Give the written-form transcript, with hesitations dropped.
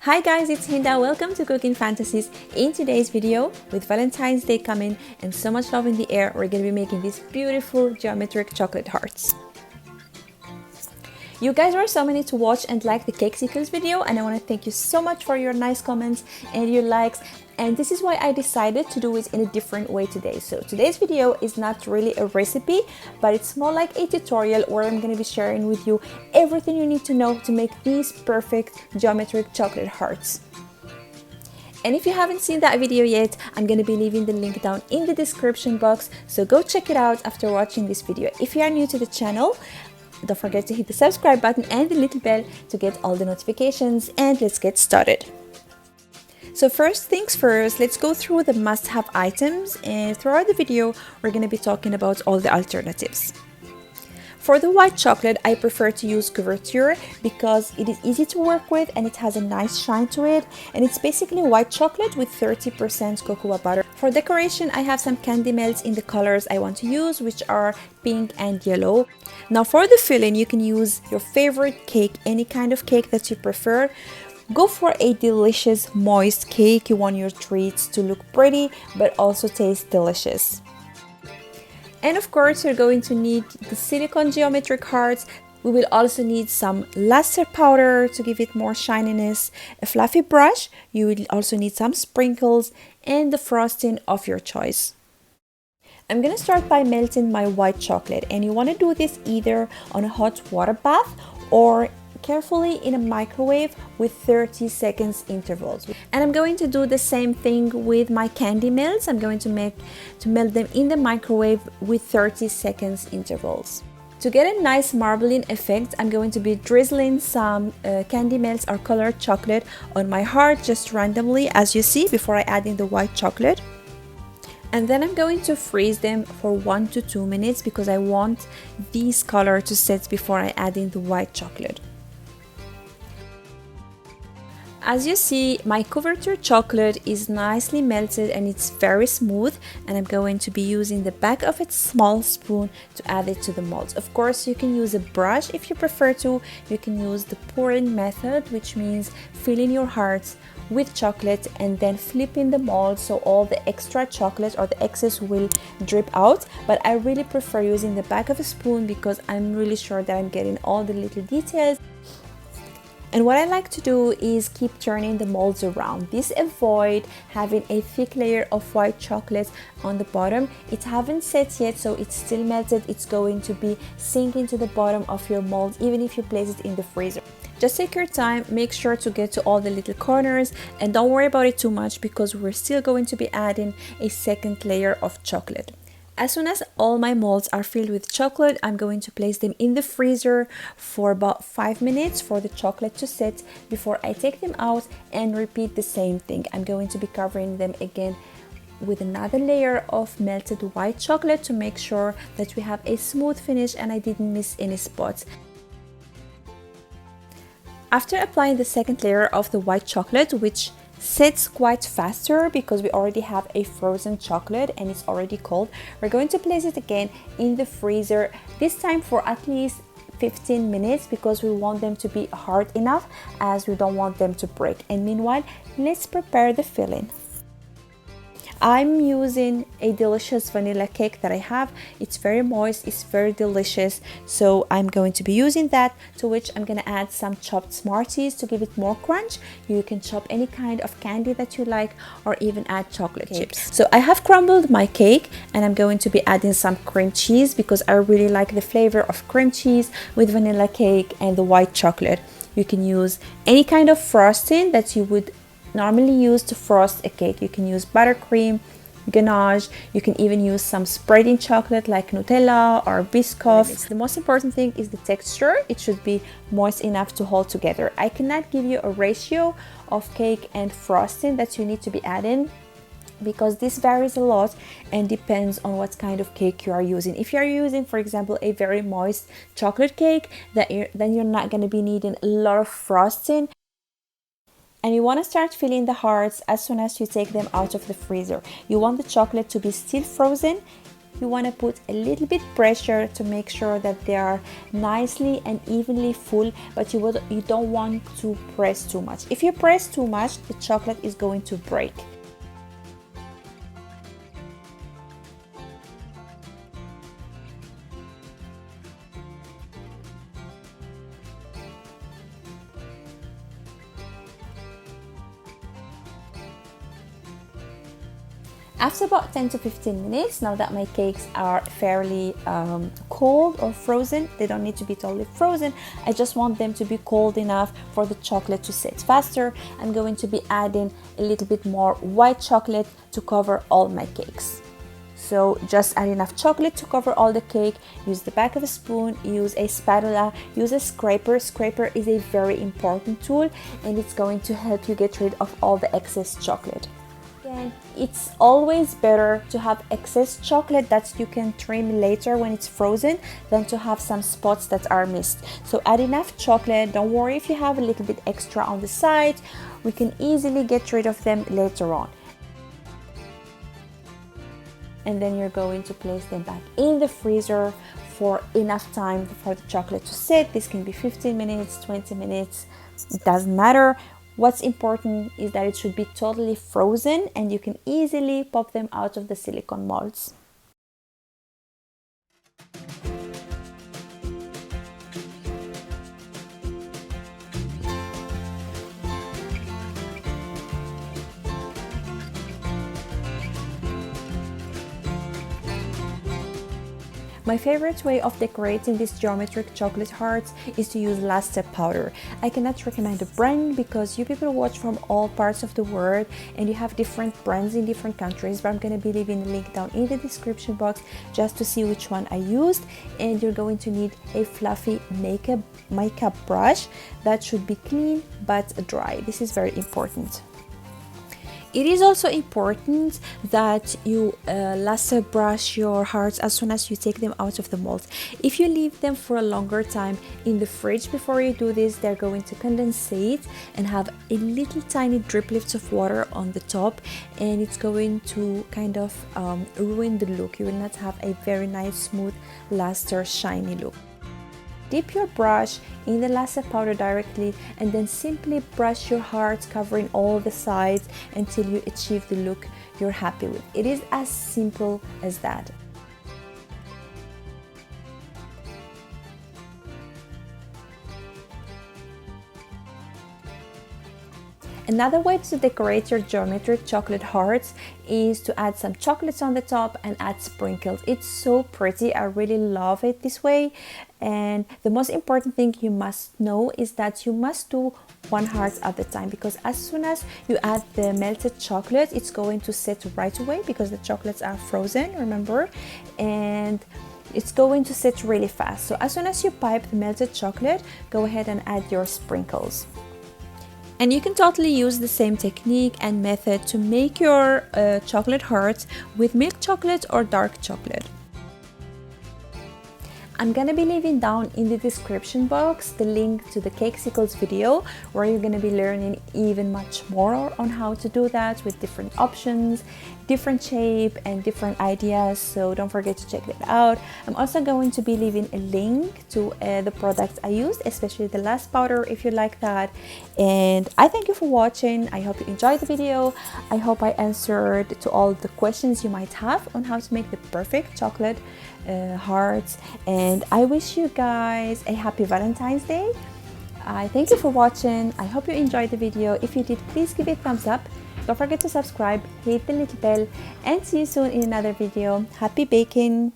Hi guys, it's Hinda. Welcome to Cooking Fantasies. In today's video, with Valentine's Day coming and so much love in the air, we're going to be making these beautiful geometric chocolate hearts. You guys were so many to watch and like the cake secrets video, and I want to thank you so much for your nice comments and your likes. And this is why I decided to do it in a different way today. So today's video is not really a recipe, but it's more like a tutorial where I'm going to be sharing with you everything you need to know to make these perfect geometric chocolate hearts. And if you haven't seen that video yet, I'm going to be leaving the link down in the description box, so go check it out after watching this video. If you are new to the channel, don't forget to hit the subscribe button and the little bell to get all the notifications, and let's get started. So first things first, let's go through the must-have items, and throughout the video we're going to be talking about all the alternatives. For the white chocolate, I prefer to use couverture because it is easy to work with and it has a nice shine to it, and it's basically white chocolate with 30% cocoa butter. For decoration, I have some candy melts in the colors I want to use, which are pink and yellow. Now for the filling, you can use your favorite cake, any kind of cake that you prefer. Go for a delicious moist cake. You want your treats to look pretty but also taste delicious. And of course, you're going to need the silicone geometric hearts. We will also need some luster powder to give it more shininess, a fluffy brush. You will also need some sprinkles and the frosting of your choice. I'm gonna start by melting my white chocolate, and you want to do this either on a hot water bath or carefully in a microwave with 30 seconds intervals. And I'm going to do the same thing with my candy melts. I'm going to melt them in the microwave with 30 seconds intervals. To get a nice marbling effect, I'm going to be drizzling some candy melts or colored chocolate on my heart just randomly, as you see, before I add in the white chocolate. And then I'm going to freeze them for 1 to 2 minutes because I want these color to set before I add in the white chocolate. As you see, my couverture chocolate is nicely melted and it's very smooth, and I'm going to be using the back of a small spoon to add it to the molds. Of course, you can use a brush if you prefer to. You can use the pouring method, which means filling your hearts with chocolate and then flipping the mold so all the extra chocolate or the excess will drip out. But I really prefer using the back of a spoon because I'm really sure that I'm getting all the little details. And what I like to do is keep turning the molds around. This avoid having a thick layer of white chocolate on the bottom. It haven't set yet, so it's still melted. It's going to be sinking to the bottom of your mold even if you place it in the freezer. Just take your time, make sure to get to all the little corners, and don't worry about it too much because we're still going to be adding a second layer of chocolate. As soon as all my molds are filled with chocolate, I'm going to place them in the freezer for about 5 minutes for the chocolate to set before I take them out and repeat the same thing. I'm going to be covering them again with another layer of melted white chocolate to make sure that we have a smooth finish and I didn't miss any spots. After applying the second layer of the white chocolate, which sets quite faster because we already have a frozen chocolate and it's already cold, we're going to place it again in the freezer, this time for at least 15 minutes because we want them to be hard enough as we don't want them to break. And meanwhile, let's prepare the filling. I'm using a delicious vanilla cake that I have. It's very moist, it's very delicious, so I'm going to be using that, to which I'm going to add some chopped smarties to give it more crunch. You can chop any kind of candy that you like or even add chocolate chips. So I have crumbled my cake and I'm going to be adding some cream cheese because I really like the flavor of cream cheese with vanilla cake and the white chocolate. You can use any kind of frosting that you would normally use to frost a cake. You can use buttercream, ganache, you can even use some spreading chocolate like Nutella or Biscoff. The most important thing is the texture. It should be moist enough to hold together. I cannot give you a ratio of cake and frosting that you need to be adding because this varies a lot and depends on what kind of cake you are using. If you are using, for example, a very moist chocolate cake, then you're not going to be needing a lot of frosting. And you want to start filling the hearts as soon as you take them out of the freezer. You want the chocolate to be still frozen you want to put a little bit pressure to make sure that they are nicely and evenly full, but you don't want to press too much. If you press too much, the chocolate is going to break. After about 10 to 15 minutes, now that my cakes are fairly cold or frozen, they don't need to be totally frozen, I just want them to be cold enough for the chocolate to set faster. I'm going to be adding a little bit more white chocolate to cover all my cakes. So just add enough chocolate to cover all the cake. Use the back of a spoon, use a spatula, use a scraper. Scraper is a very important tool and it's going to help you get rid of all the excess chocolate. And it's always better to have excess chocolate that you can trim later when it's frozen than to have some spots that are missed. So add enough chocolate. Don't worry if you have a little bit extra on the side. We can easily get rid of them later on. And then you're going to place them back in the freezer for enough time for the chocolate to sit. This can be 15 minutes, 20 minutes, it doesn't matter. What's important is that it should be totally frozen and you can easily pop them out of the silicone molds. My favorite way of decorating these geometric chocolate hearts is to use last step powder. I cannot recommend a brand because you people watch from all parts of the world and you have different brands in different countries, but I'm going to be leaving a link down in the description box just to see which one I used. And you're going to need a fluffy makeup brush that should be clean but dry. This is very important. It is also important that you lasso brush your hearts as soon as you take them out of the mold. If you leave them for a longer time in the fridge before you do this, they're going to condensate and have a little tiny driplets of water on the top, and it's going to kind of ruin the look. You will not have a very nice, smooth, luster, shiny look. Dip your brush in the lasso powder directly and then simply brush your hearts, covering all the sides until you achieve the look you're happy with. It is as simple as that. Another way to decorate your geometric chocolate hearts is to add some chocolates on the top and add sprinkles. It's so pretty. I really love it this way. And the most important thing you must know is that you must do one heart at a time, because as soon as you add the melted chocolate, it's going to set right away because the chocolates are frozen, remember? And it's going to set really fast. So as soon as you pipe the melted chocolate, go ahead and add your sprinkles. And you can totally use the same technique and method to make your chocolate hearts with milk chocolate or dark chocolate. I'm gonna be leaving down in the description box the link to the Cakesicles video, where you're gonna be learning even much more on how to do that with different options, different shape and different ideas, so don't forget to check that out. I'm also going to be leaving a link to the products I used, especially the last powder if you like that. And I thank you for watching. I hope you enjoyed the video. I hope I answered to all the questions you might have on how to make the perfect chocolate hearts, and I wish you guys a happy Valentine's Day. I thank you for watching. I hope you enjoyed the video. If you did, please give it a thumbs up. Don't forget to subscribe, hit the little bell, and see you soon in another video. Happy baking!